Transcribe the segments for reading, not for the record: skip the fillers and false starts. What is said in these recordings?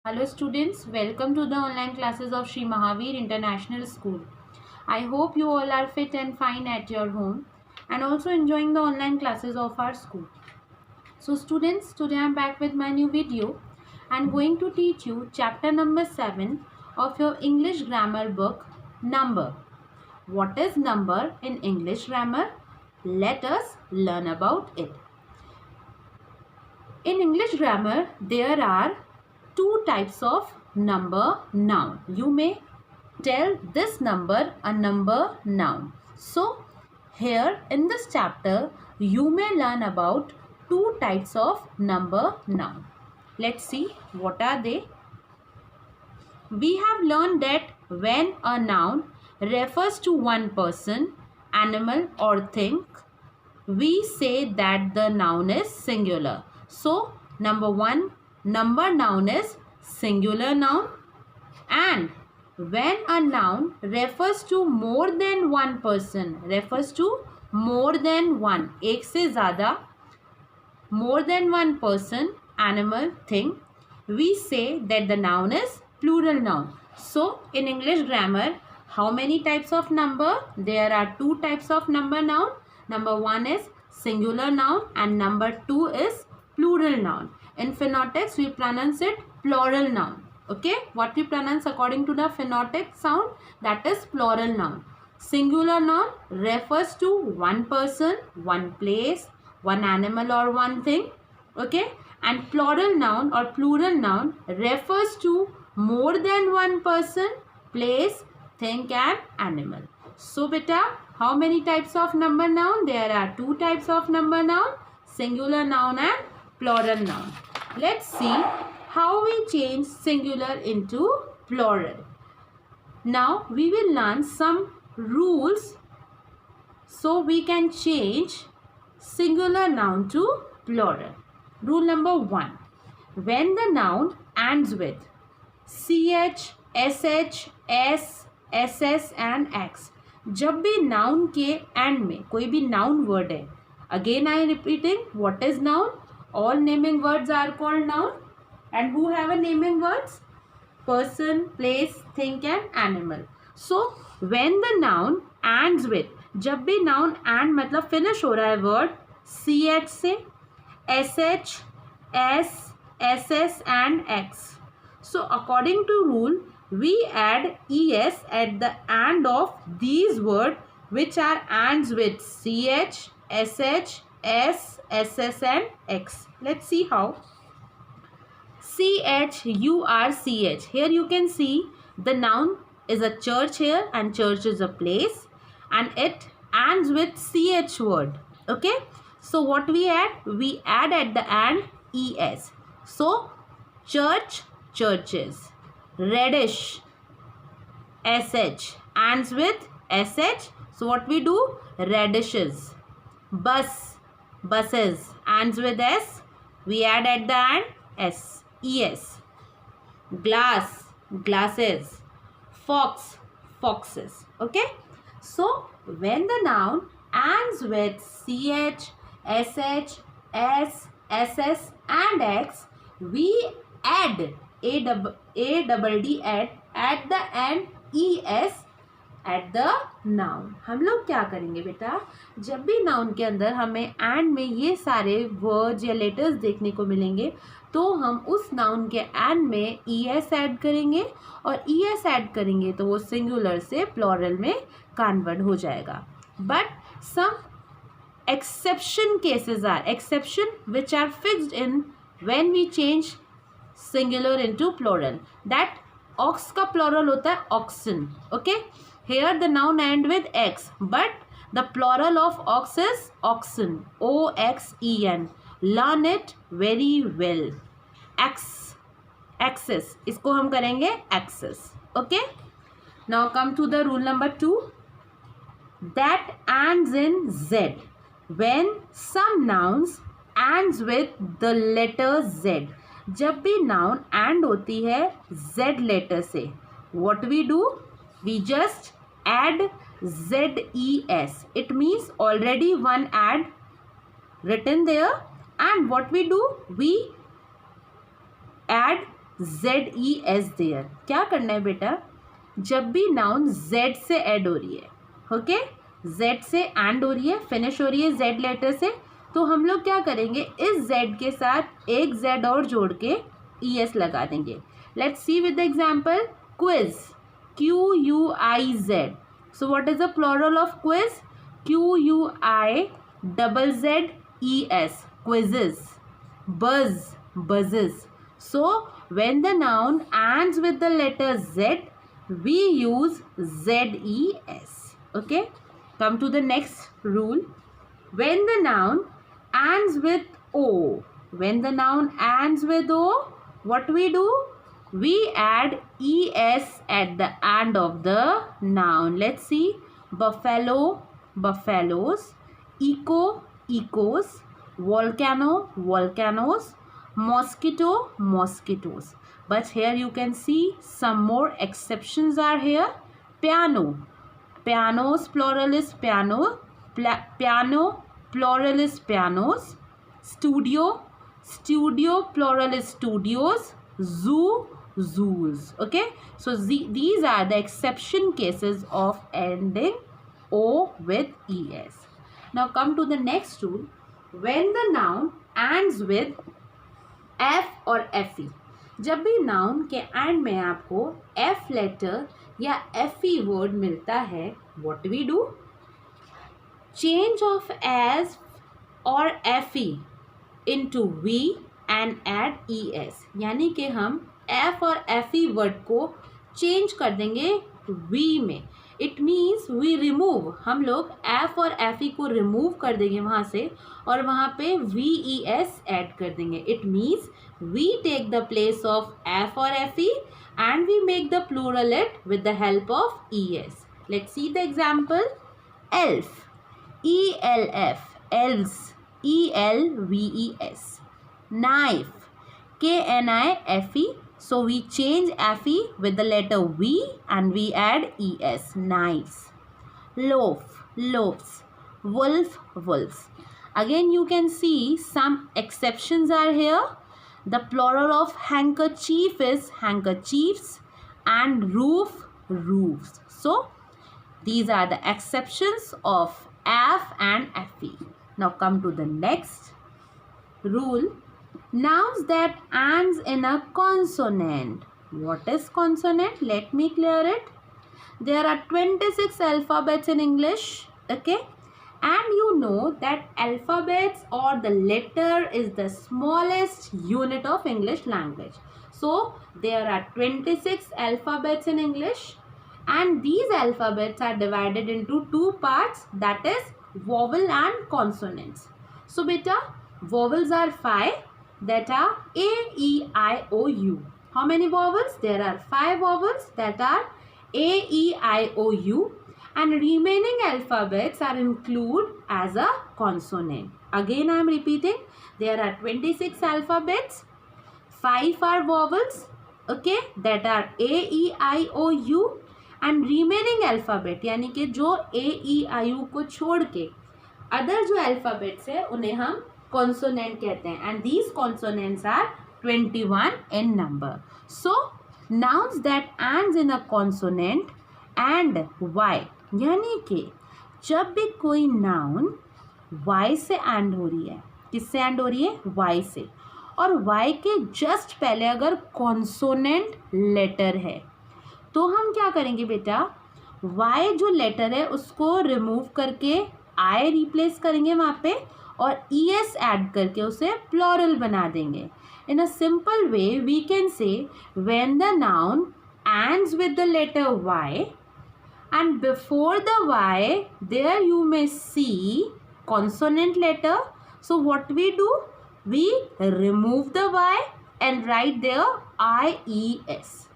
Hello students, welcome to the online classes of Sri Mahavir International School. I hope you all are fit and fine at your home and also enjoying the online classes of our school. So students, today I am back with my new video. I am going to teach you chapter number 7 of your English grammar book, Number. What is number in English grammar? Let us learn about it. In English grammar, there are two types of number noun. You may tell this number a number noun. So, here in this chapter, you may learn about two types of number noun. Let's see what are they. We have learned that when a noun refers to one person, animal or thing, we say that the noun is singular. So, number one, number noun is singular noun, and when a noun refers to more than one person, refers to more than one, एक से ज़्यादा, more than one person, animal, thing, we say that the noun is plural noun. So, in English grammar, how many types of number? There are two types of number noun. Number one is singular noun and number two is plural noun. In phonetics, we pronounce it plural noun. Okay, what we pronounce according to the phonetic sound, that is plural noun. Singular noun refers to one person, one place, one animal or one thing. Okay, and plural noun or plural noun refers to more than one person, place, thing and animal. So beta, how many types of number noun? There are two types of number noun, singular noun and plural noun. Let's see how we change singular into plural. Now we will learn some rules so we can change singular noun to plural. Rule number 1. When the noun ends with ch, sh, s, ss and x, जब भी noun के end में कोई भी noun word है, again I am repeating, what is noun? All naming words are called noun. And who have a naming words? Person, place, thing and animal. So when the noun ends with, जब भी noun end मतलब finish हो रहा है word ch से, sh, s, ss and x. So according to rule, we add es at the end of these words which are ends with ch, sh, s, ss and x. Let's see how. church. Here you can see the noun is a church here and church is a place and it ends with ch word. Okay. So what we add? We add at the end es. So church, churches. Reddish, sh ends with sh. So what we do? Radishes. Bus, buses ends with s. We add at the end s. es. Glass, glasses. Fox, foxes. Okay. So when the noun ends with ch, sh, s, ss and x, we add a-double-d at the end es at the noun. हम लोग क्या करेंगे बेटा, जब भी noun के अंदर हमें and में ये सारे words या letters देखने को मिलेंगे तो हम उस noun के and में es ऐड करेंगे और es ऐड करेंगे तो वो singular से plural में convert हो जाएगा. But some exception cases are exception which are fixed in when we change singular into plural. That ox का plural होता है oxen. Okay. Here the noun end with x, but the plural of ox is oxen. oxen. Learn it very well. X, axis. इसको हम करेंगे axis. Okay. Now come to the rule number 2. That ends in z. When some nouns ends with the letter z. जब भी noun and होती है z letter से, what we do? We just add zes. It means already one add written there, and what we do? We add ZES there. क्या करना है बेटा, जब भी नाउन Z से ऐड हो रही है, ओके, Z से एंड हो रही है, फिनिश हो रही है Z लेटर से, तो हम लोग क्या करेंगे, इस Z के साथ एक Z और जोड़ के ES लगा देंगे. Let's see with the example. Quiz, QUIZ. So what is the plural of quiz? QUIZZES, quizzes. Buzz, buzzes. So when the noun ends with the letter Z, we use ZES. Okay, come to the next rule. When the noun ends with O, when the noun ends with O, what we do? We add ES at the end of the noun. Let's see. Buffalo, buffaloes. Echo, echos. Volcano, volcanoes. Mosquito, mosquitoes. But here you can see some more exceptions are here. Piano, pianos plural is piano. Piano plural is pianos. Studio, studio plural is studios. Zoo, zoos. Okay, so these are the exception cases of ending O with ES. Now come to the next rule. When the noun ends with F or FE, जब भी noun के and में आपको F letter या FE word मिलता है, what we do? Change of S or FE into V and add ES. यानी कि हम F और FE वर्ड को चेंज कर देंगे V में. इट मीन्स वी रिमूव, हम लोग F और FE को रिमूव कर देंगे वहाँ से और वहाँ पे VES ऐड कर देंगे. It means we take the place of F और FE and we make the plural it with the help of ES. Let's see the example. Elf, ELF, elves, ELVES. Knife, KNIFE. So we change FE with the letter V and we add ES. Knives. Loaf, loaves. Wolf, wolves. Again you can see some exceptions are here. The plural of handkerchief is handkerchiefs and roof, roofs. So these are the exceptions of F and FE. Now come to the next rule. Nouns that ends in a consonant. What is consonant? Let me clear it. There are 26 alphabets in English. Okay. And you know that alphabets or the letter is the smallest unit of English language. So there are 26 alphabets in English. And these alphabets are divided into two parts, that is vowel and consonants. So beta, vowels are 5, that are A, E, I, O, U. How many vowels? There are 5 vowels, that are A, E, I, O, U. And remaining alphabets are included as a consonant. Again I am repeating, there are 26 alphabets, 5 are vowels, okay, that are A, E, I, O, U. And remaining alphabet यानी कि जो AEIU को छोड़ के other जो alphabets है उन्हें हम कॉन्सोनेंट कहते हैं. And these consonants are 21 in number. So nouns that ends in a consonant and Y, यानी कि जब भी कोई नाउन वाई से एंड हो रही है, किससे एंड हो रही है? वाई से, और वाई के जस्ट पहले अगर कॉन्सोनेंट लेटर है तो हम क्या करेंगे बेटा, वाई जो लेटर है उसको रिमूव करके आई रिप्लेस करेंगे वहाँ पे और ES ऐड करके उसे प्लूरल बना देंगे. In a simple way we can say when the noun ends with the letter Y and before the Y there you may see consonant letter. So what we do? We remove the Y and write there IES.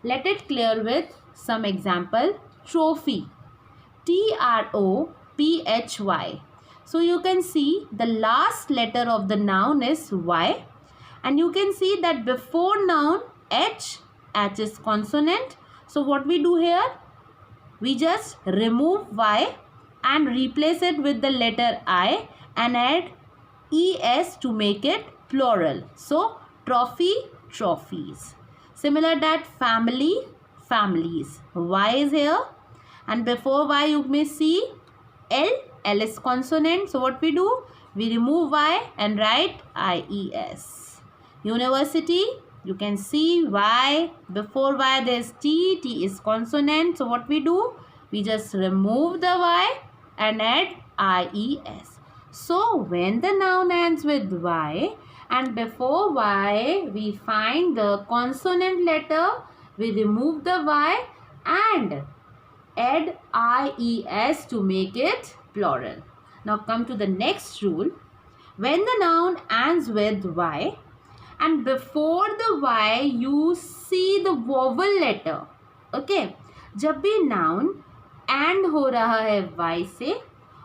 Let it clear with some example. Trophy, TROPHY. So you can see the last letter of the noun is Y, and you can see that before noun H is consonant. So what we do here? We just remove Y and replace it with the letter I and add ES to make it plural. So trophy, trophies. Similar that family, families. Y is here, and before Y you may see L. L is consonant. So what we do? We remove Y and write IES. University, you can see Y. Before Y there is T. T is consonant. So what we do? We just remove the Y and add IES. So when the noun ends with Y and before Y we find the consonant letter, we remove the Y and add IES to make it plural. Now come to the next rule. When the noun ends with Y and before the Y you see the vowel letter. Okay, जब भी noun and हो रहा है Y से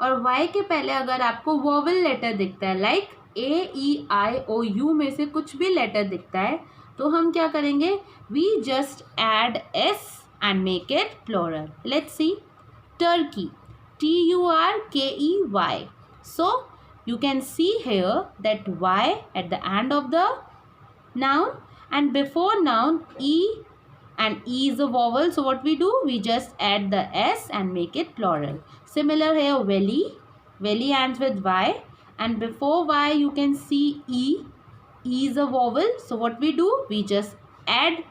और Y के पहले अगर आपको वोवल लेटर दिखता है लाइक AEIOU में से कुछ भी लेटर दिखता है तो हम क्या करेंगे? We just add S and make it plural. Let's see. Turkey, TURKEY. So you can see here that Y at the end of the noun and before noun E, and E is a vowel. So what we do? We just add the S and make it plural. Similar here, valley. Valley ends with Y and before Y you can see E. E is a vowel. So what we do? We just add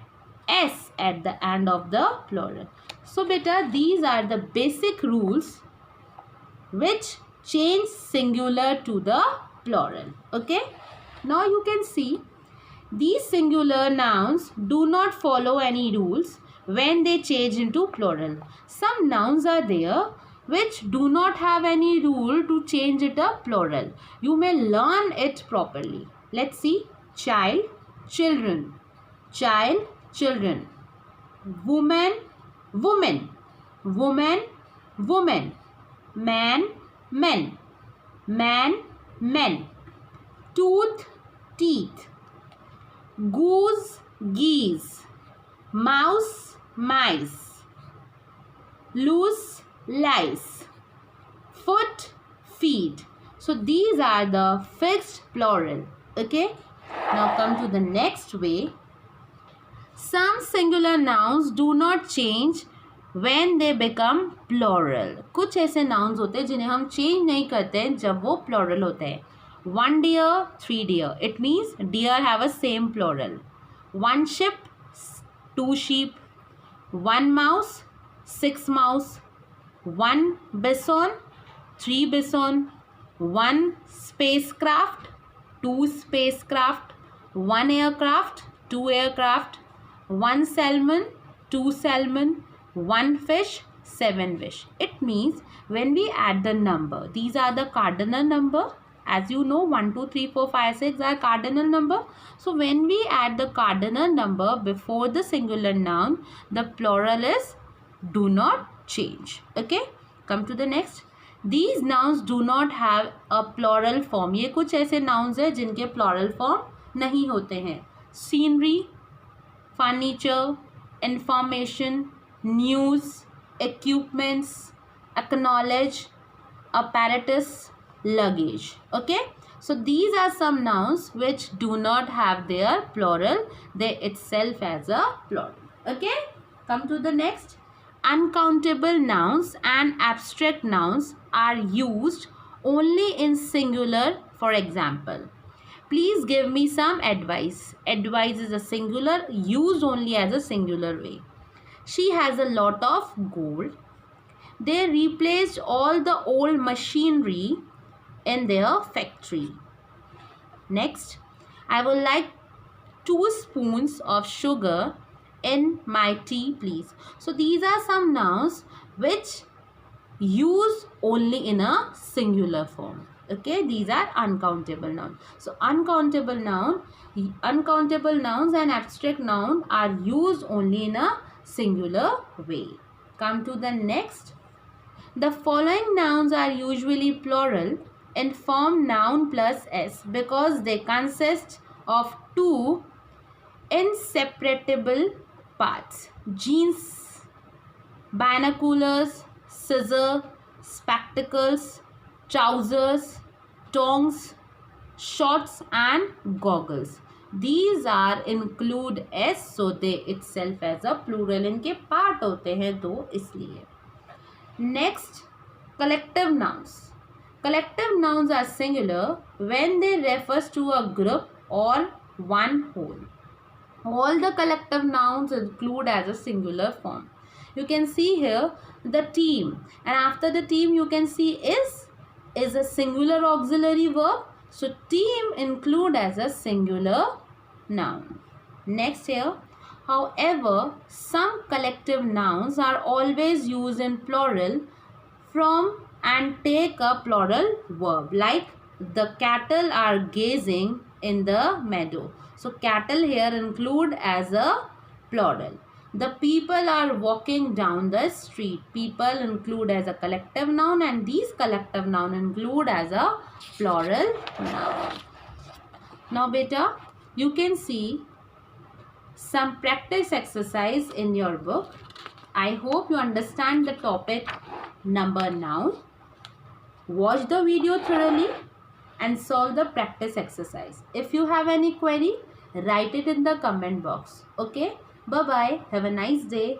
S at the end of the plural. So beta, these are the basic rules which change singular to the plural. Okay. Now you can see these singular nouns do not follow any rules when they change into plural. Some nouns are there which do not have any rule to change it a plural. You may learn it properly. Let's see. Child, children. Child, children. Woman, woman. Woman, woman. Man, men. Man, men. Tooth, teeth. Goose, geese. Mouse, mice. Loose, lice. Foot, feet. So these are the fixed plural. Okay. Now come to the next way. Some singular nouns do not change when they become plural. कुछ ऐसे nouns होते हैं जिन्हें हम change नहीं करते हैं जब वो plural होते हैं. 1 deer, 3 deer. It means deer have a same plural. 1 sheep, 2 sheep. 1 mouse, 6 mouse. 1 bison, 3 bison. 1 spacecraft, 2 spacecraft. 1 aircraft, 2 aircraft. 1 salmon, 2 salmon. 1 fish, 7 fish. It means when we add the number, these are the cardinal number. As you know, 1, 2, 3, 4, 5, 6 are cardinal number. So when we add the cardinal number before the singular noun, the plural is do not change. Okay. Come to the next. These nouns do not have a plural form. ये कुछ ऐसे nouns हैं जिनके plural form नहीं होते हैं. Scenery, furniture, information, news, equipments, acknowledge, apparatus, luggage. Okay. So these are some nouns which do not have their plural. They itself as a plural. Okay. Come to the next. Uncountable nouns and abstract nouns are used only in singular. For example, please give me some advice. Advice is a singular used only as a singular way. She has a lot of gold. They replaced all the old machinery in their factory. Next, I would like 2 spoons of sugar in my tea, please. So these are some nouns which use only in a singular form. Okay, these are uncountable nouns. So uncountable nouns and abstract noun are used only in a singular way. Come to the next. The following nouns are usually plural and form noun plus S because they consist of 2 inseparable parts. Jeans, binoculars, scissors, spectacles, trousers, tongs, shorts and goggles. these are include s, so they itself as a plural. इनके part होते हैं दो, इसलिए. Next, collective nouns. Collective nouns are singular when they refers to a group or one whole. All the collective nouns include as a singular form. You can see here the team, and after the team you can see is a singular auxiliary verb. So team include as a singular noun. Next here, however, some collective nouns are always used in plural from and take a plural verb, like the cattle are gazing in the meadow. So cattle here include as a plural. The people are walking down the street. People include as a collective noun, and these collective noun include as a plural noun. Now beta, you can see some practice exercise in your book. I hope you understand the topic number noun. Watch the video thoroughly and solve the practice exercise. If you have any query, write it in the comment box. Okay, bye bye, have a nice day.